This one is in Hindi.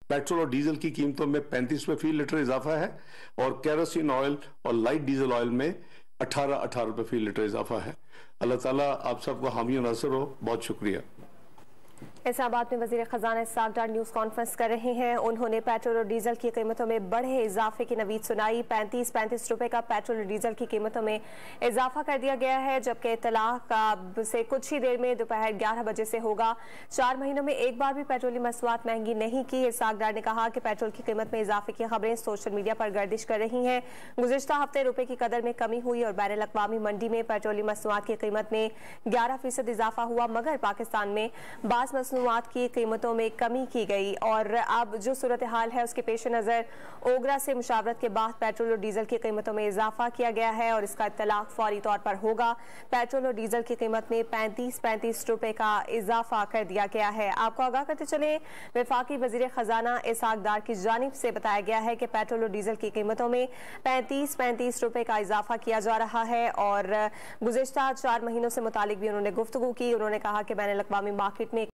पेट्रोल और डीजल की कीमतों में 35 रुपये फी लीटर इजाफा है और केरोसिन ऑयल और लाइट डीजल ऑयल में 18 रुपये फी लीटर इजाफा है। अल्लाह ताला आप सबको हामी नासिर हो। बहुत शुक्रिया। इस्लामाबाद में वज़ीर ख़ज़ाना इसहाक़ डार न्यूज़ कॉन्फ्रेंस कर रहे हैं। उन्होंने पेट्रोल और डीजल की कीमतों में बढ़े इजाफे की नवीद सुनाई। 35 रुपए का पेट्रोल और डीजल की कीमतों में इजाफा कर दिया गया है, जबकि इत्तलाह से कुछ ही देर में दोपहर 11 बजे से होगा। 4 महीनों में एक बार भी पेट्रोलियम मसनूआत महंगी नहीं की। इसहाक़ डार ने कहा कि पेट्रोल की कीमत में इजाफे की खबरें सोशल मीडिया पर गर्दिश कर रही हैं। गुज़िश्ता हफ्ते रुपए की कदर में कमी हुई और बैनुल अक़वामी मंडी में पेट्रोलियम मसनूआत की कीमत में 11% इजाफा हुआ, मगर पाकिस्तान में बाज़ मसनूआत की कीमतों में कमी की गई। और अब जो सूरत हाल है उसके पेश नज़र ओगरा से मुशावरत के बाद पेट्रोल और डीजल की कीमतों में इजाफा किया गया है और इसका इत्तलाक फौरी तौर पर होगा। पेट्रोल और डीजल की कीमत में 35 रुपए का इजाफा कर दिया गया है। आपको आगाह करते चले, वफाकी वज़ीर ख़ज़ाना इसहाक़ डार की जानिब से बताया गया है कि पेट्रोल और डीजल की कीमतों में 35 रुपए का इजाफा किया जा रहा है और गुज़िश्ता 4 महीनों से मुतालिक भी उन्होंने गुफ्तगू की। उन्होंने कहा कि बैनुल अक़वामी मार्केट में